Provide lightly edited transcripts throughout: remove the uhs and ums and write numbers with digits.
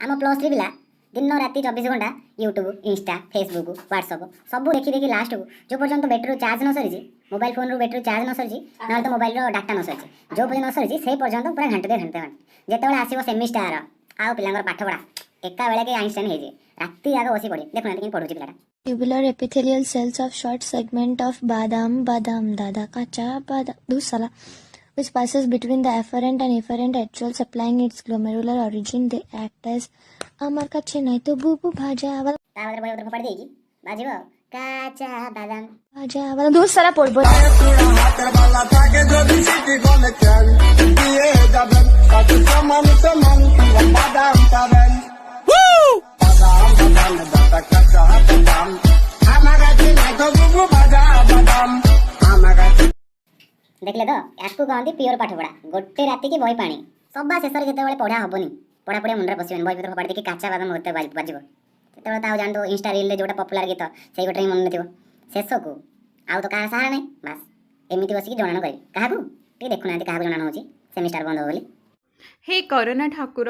आम +3 पिला दिन राति 24 घंटा यूट्यूब इंस्टा फेसबुक व्हाट्सअप सब देखी देखी लास्ट को जो पर्यंत बैटरी चार्ज न सरी मोबाइल फोन बैटरी चार्ज न सरी ना तो मोबाइल डाटा न सरी जो पर्यंत न सरी से पर्यंत पूरा घंटे जिते आसो सेमिस्टार आउ पिला पाठ पढ़ा एका बेले के आइंस्टाइन हो राति आग बसी पढ़े देखुना कि पढ़ुची पिलाटा Tubular epithelial cells of short segment of badam dada kacha badam dusala which passes between the afferent and efferent atrial supplying its glomerular origin. They act as amar kache nai to bubu bhaja तावदर बय उधर पड़ देगी बाजीबो काचा बादाम badam dusala podbo देखले तो याकू कहती pure पाठ पढ़ा गोटे राति की बही पानी सबा शेष जिते पढ़ा हेनी पढ़ा पढ़िया मुंडे पशिबन बही भर पढ़ी देखिए काचा बादाम होते बाजिब जिते जानते इंस्टा रील जोटा पपुलार गीत से गोटे मन नथिबो शेष को आउ तो कहा सहारा नहीं बास एमती बसिक जनाण करी क्या देखुना क्या जनाण हो सेमिस्टार बंद हो बोली। हे करोना ठाकुर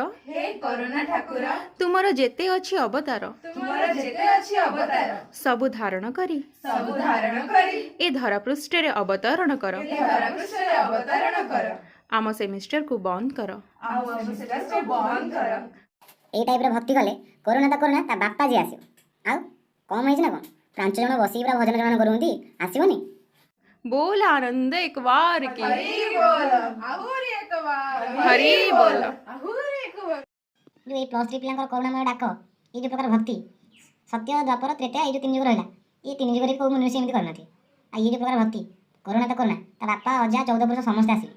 तुमर जेते अछि अवतार सबु धारण करी ए धरा पृष्ठरे अवतरण कर आम सेमिस्टर को बंद कर ए टाइप रे भक्ति कले कोरोना ता बापा जी आसियो आउ कम है ना कौन 5 जन बसी पूरा भजन जन करूंती आसिबनी बोल आनंद एक बार की हरि बोल जो ये +3 पिला करुणामय डाक ये जो प्रकार भक्ति सत्य द्वापर त्रेता ये जो 3 युग रहा ये 3 युग को मनुष्य एमती करना आ ये जो प्रकार भक्ति कोरोना ता बापा अजा 14 वर्ष समस्त आसी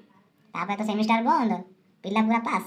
तो सेमिस्टार बंद पिला पूरा पास।